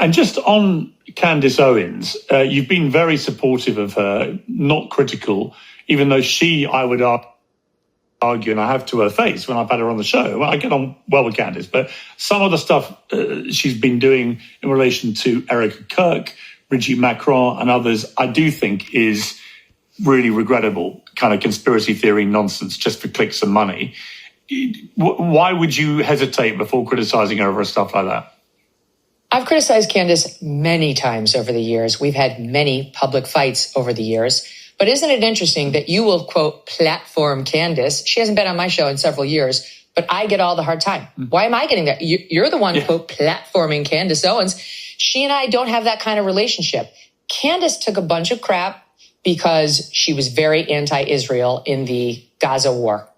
And just on Candace Owens, you've been very supportive of her, not critical, even though I would argue, and I have to her face when I've had her on the show. Well, I get on well with Candace, but some of the stuff she's been doing in relation to Erica Kirk, Brigitte Macron, and others, I do think is really regrettable, kind of conspiracy theory nonsense just for clicks and money. Why would you hesitate before criticizing her over stuff like that? I've criticized Candace many times over the years. We've had many public fights over the years. But isn't it interesting that you will, quote, platform Candace? She hasn't been on my show in several years, but I get all the hard time. Why am I getting that? You're the one, quote, platforming Candace Owens. She and I don't have that kind of relationship. Candace took a bunch of crap because she was very anti-Israel in the Gaza war.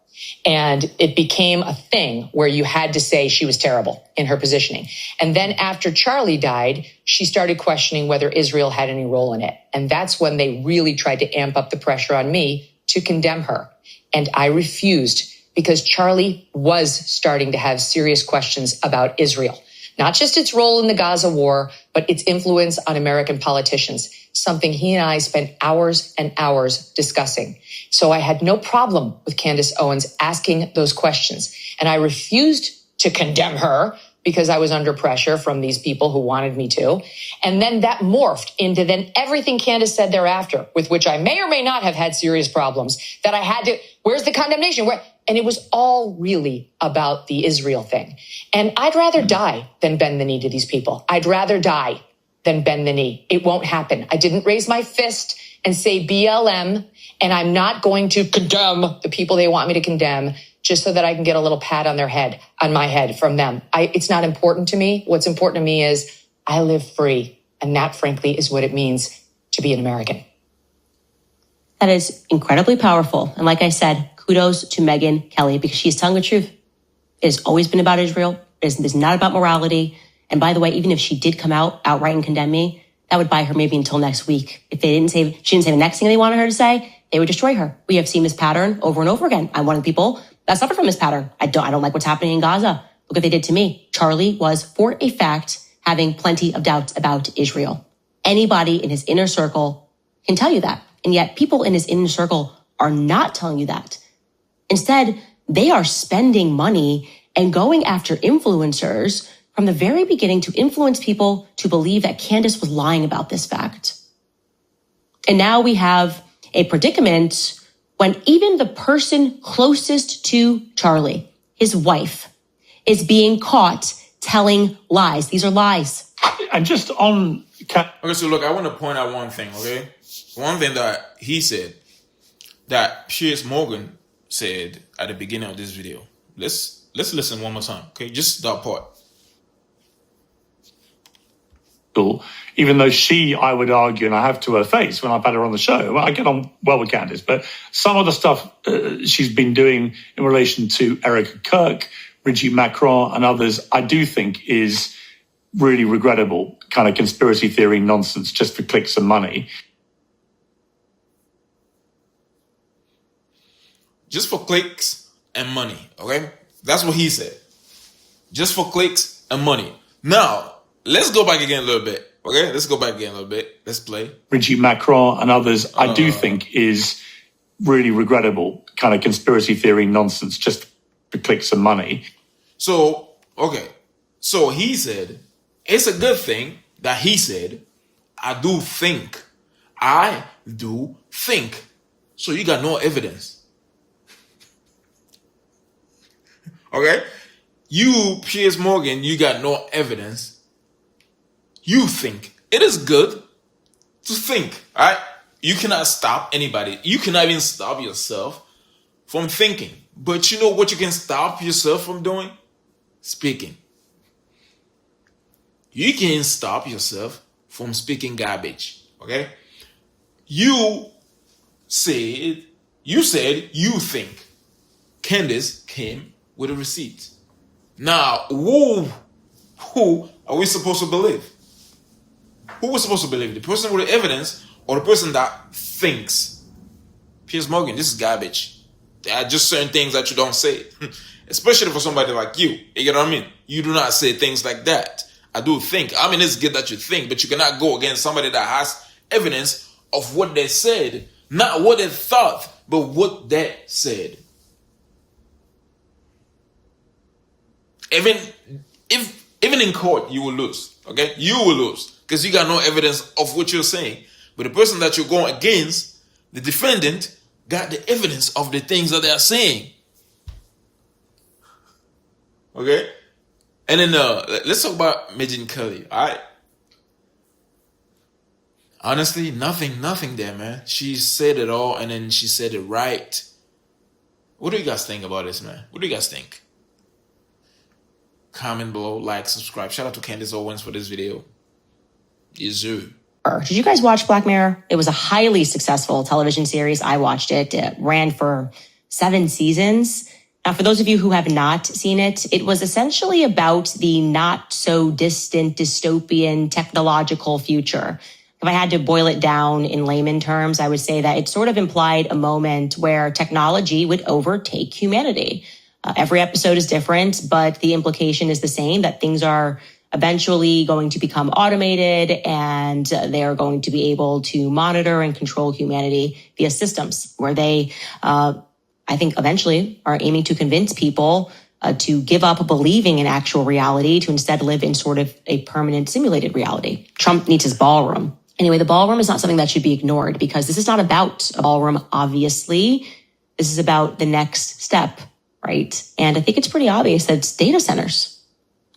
And it became a thing where you had to say she was terrible in her positioning. And then after Charlie died, she started questioning whether Israel had any role in it. And that's when they really tried to amp up the pressure on me to condemn her. And I refused because Charlie was starting to have serious questions about Israel. Not just its role in the Gaza war, but its influence on American politicians, something he and I spent hours and hours discussing. So I had no problem with Candace Owens asking those questions. And I refused to condemn her because I was under pressure from these people who wanted me to. And then that morphed into then everything Candace said thereafter, with which I may or may not have had serious problems, that I had to, where's the condemnation? And it was all really about the Israel thing. And I'd rather die than bend the knee to these people. I'd rather die than bend the knee. It won't happen. I didn't raise my fist and say BLM, and I'm not going to condemn the people they want me to condemn just so that I can get a little pat on my head from them. It's not important to me. What's important to me is I live free. And that, frankly, is what it means to be an American. That is incredibly powerful. And like I said, kudos to Megyn Kelly, because she's telling the truth. It has always been about Israel. It is not about morality. And by the way, even if she did come out outright and condemn me, that would buy her maybe until next week. If she didn't say the next thing they wanted her to say, they would destroy her. We have seen this pattern over and over again. I'm one of the people that suffered from this pattern. I don't like what's happening in Gaza. Look what they did to me. Charlie was, for a fact, having plenty of doubts about Israel. Anybody in his inner circle can tell you that. And yet people in his inner circle are not telling you that. Instead, they are spending money and going after influencers from the very beginning to influence people to believe that Candace was lying about this fact. And now we have a predicament when even the person closest to Charlie, his wife, is being caught telling lies. These are lies. And just on... Okay, so look, I want to point out one thing, okay? One thing that he said, that Piers Morgan said at the beginning of this video. Let's listen one more time, okay? Just that part. Even though I would argue, and I have to her face when I've had her on the show, well, I get on well with Candace, but some of the stuff she's been doing in relation to Erica Kirk, Brigitte Macron, and others, I do think is really regrettable, kind of conspiracy theory nonsense just for clicks and money. Just for clicks and money, okay? That's what he said. Just for clicks and money. Now, let's go back again a little bit, okay? Let's go back again a little bit. Let's play. Brigitte Macron and others, I do think is really regrettable, kind of conspiracy theory nonsense just for clicks and money. So, okay. So he said, it's a good thing that he said, I do think. I do think. So you got no evidence. Okay? You, Piers Morgan, you got no evidence. You think. It is good to think, all right? You cannot stop anybody. You cannot even stop yourself from thinking. But you know what you can stop yourself from doing? Speaking. You can stop yourself from speaking garbage, okay? You said you think Candace came with a receipt. Now, who are we supposed to believe? Who we're supposed to believe? The person with the evidence or the person that thinks? Piers Morgan, this is garbage. There are just certain things that you don't say. Especially for somebody like you. You know what I mean? You do not say things like that. I do think. I mean, it's good that you think, but you cannot go against somebody that has evidence of what they said, not what they thought, but what they said. Even in court, you will lose. Okay, you will lose because you got no evidence of what you're saying. But the person that you're going against, the defendant, got the evidence of the things that they are saying. Okay, and then let's talk about Megyn Kelly. All right. Honestly, nothing there, man. She said it all, and then she said it right. What do you guys think about this, man? What do you guys think? Comment below, like, subscribe. Shout out to Candace Owens for this video. Yes, sir. Did you guys watch Black Mirror? It was a highly successful television series. I watched it. It ran for 7 seasons. Now, for those of you who have not seen it, it was essentially about the not so distant dystopian technological future. If I had to boil it down in layman terms, I would say that it sort of implied a moment where technology would overtake humanity. Every episode is different, but the implication is the same, that things are eventually going to become automated and they are going to be able to monitor and control humanity via systems where they, I think eventually are aiming to convince people to give up believing in actual reality to instead live in sort of a permanent simulated reality. Trump needs his ballroom. Anyway, the ballroom is not something that should be ignored because this is not about a ballroom, obviously. This is about the next step, right? And I think it's pretty obvious that it's data centers,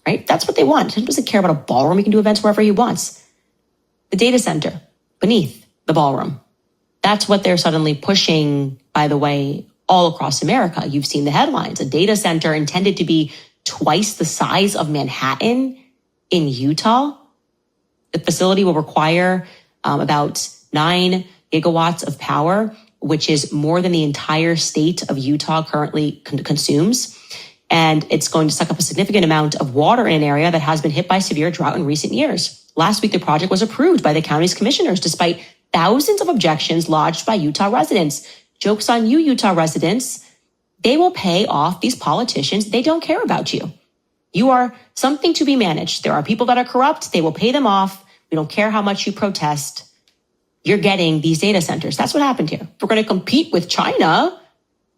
right? That's what they want. He doesn't care about a ballroom. He can do events wherever he wants. The data center beneath the ballroom. That's what they're suddenly pushing, by the way, all across America. You've seen the headlines. A data center intended to be twice the size of Manhattan in Utah. The facility will require about 9 gigawatts of power, which is more than the entire state of Utah currently consumes. And it's going to suck up a significant amount of water in an area that has been hit by severe drought in recent years. Last week, the project was approved by the county's commissioners, despite thousands of objections lodged by Utah residents. Joke's on you, Utah residents. They will pay off these politicians. They don't care about you. You are something to be managed. There are people that are corrupt. They will pay them off. We don't care how much you protest. You're getting these data centers. That's what happened here. If we're going to compete with China,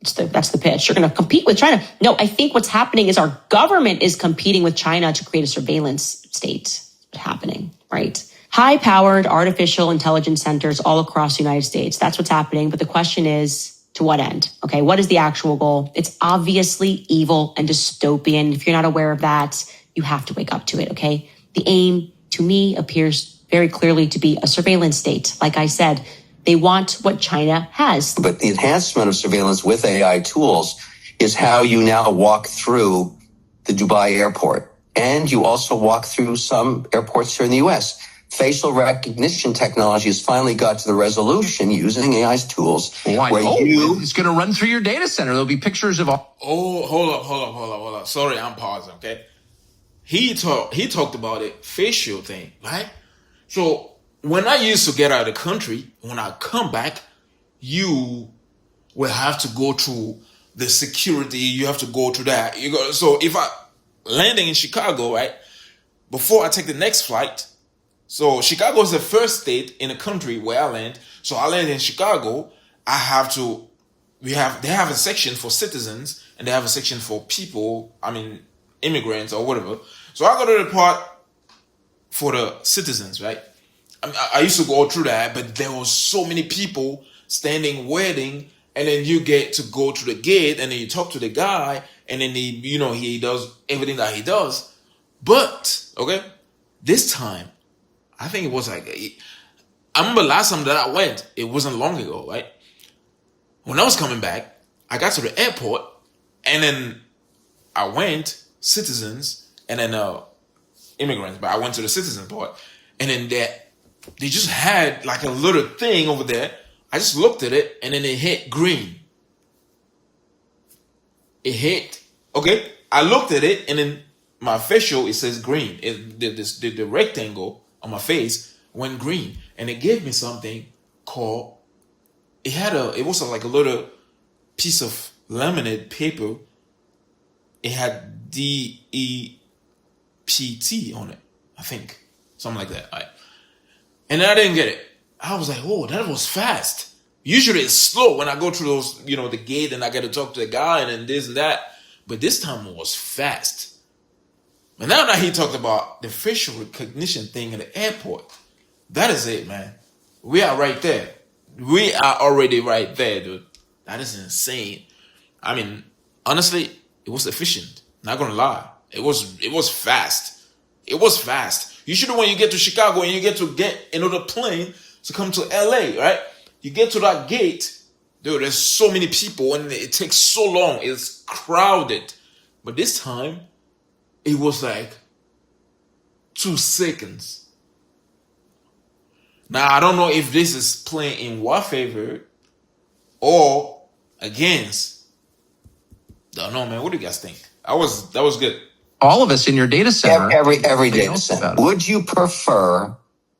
that's the pitch. You're going to compete with China. No, I think what's happening is our government is competing with China to create a surveillance state. What's happening, right? High-powered artificial intelligence centers all across the United States. That's what's happening. But the question is, to what end? Okay, what is the actual goal? It's obviously evil and dystopian. If you're not aware of that, you have to wake up to it, okay? The aim, to me, appears very clearly to be a surveillance state. Like I said, they want what China has. But the enhancement of surveillance with AI tools is how you now walk through the Dubai airport. And you also walk through some airports here in the U.S. Facial recognition technology has finally got to the resolution using AI's tools. It's going to run through your data center. There'll be pictures of all. Oh, hold up. Sorry, I'm pausing, okay? He talked about it, facial thing, right? So when I used to get out of the country, when I come back, you will have to go through the security. You have to go through that. So if I landing in Chicago, right, before I take the next flight, so Chicago is the first state in the country where I land. So I land in Chicago. They have a section for citizens and they have a section for people, immigrants or whatever. So I go to the part for the citizens, right? I used to go through that, but there was so many people standing waiting, and then you get to go to the gate, and then you talk to the guy, and then he does everything that he does. But okay, this time, I think it was I remember last time that I went, it wasn't long ago, right? When I was coming back, I got to the airport, and then I went citizens, and then immigrants, but I went to the citizen part, and then they just had like a little thing over there. I just looked at it, and then it hit green. It hit, okay? I looked at it, and then my facial, it says green. The rectangle on my face went green, and it gave me something called, it was like a little piece of laminated paper. It had DEPT on it. I think. Something like that. And I didn't get it. I was like, oh, that was fast. Usually it's slow when I go through those, the gate and I get to talk to the guy and then this and that. But this time it was fast. And now that he talked about the facial recognition thing in the airport, that is it, man. We are right there. We are already right there, dude. That is insane. I mean, honestly, it was efficient. Not gonna lie. It was fast. It was fast. Usually when you get to Chicago and you get another plane to come to LA, right? You get to that gate, dude, there's so many people and it takes so long. It's crowded. But this time, it was like 2 seconds. Now, I don't know if this is playing in what favor or against. Don't know, man. What do you guys think? That was good. All of us in your data center. Every data center. Would you prefer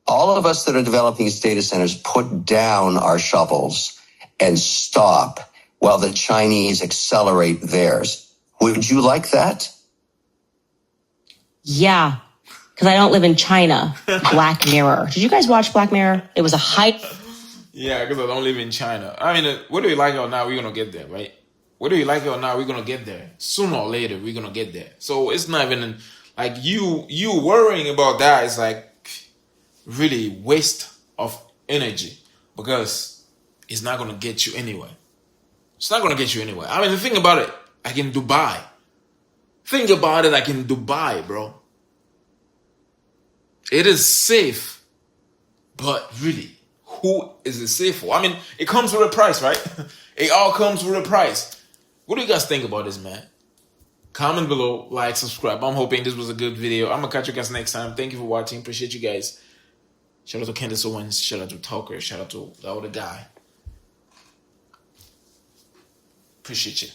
all of us that are developing these data centers put down our shovels and stop while the Chinese accelerate theirs? Would you like that? Yeah, because I don't live in China. Black Mirror. Did you guys watch Black Mirror? It was a hype. Yeah, because I don't live in China. I mean, whether you like it or not, we're going to get there, right? Whether you like it or not, we're going to get there. Sooner or later, we're going to get there. So it's not even like you worrying about that is like really waste of energy because it's not going to get you anywhere. It's not going to get you anywhere. I mean, think about it. Like in Dubai. Think about it like in Dubai, bro. It is safe, but really, who is it safe for? I mean, it comes with a price, right? It all comes with a price. What do you guys think about this, man? Comment below, like, subscribe. I'm hoping this was a good video. I'm going to catch you guys next time. Thank you for watching. Appreciate you guys. Shout out to Candace Owens. Shout out to Talker. Shout out to the other guy. Appreciate you.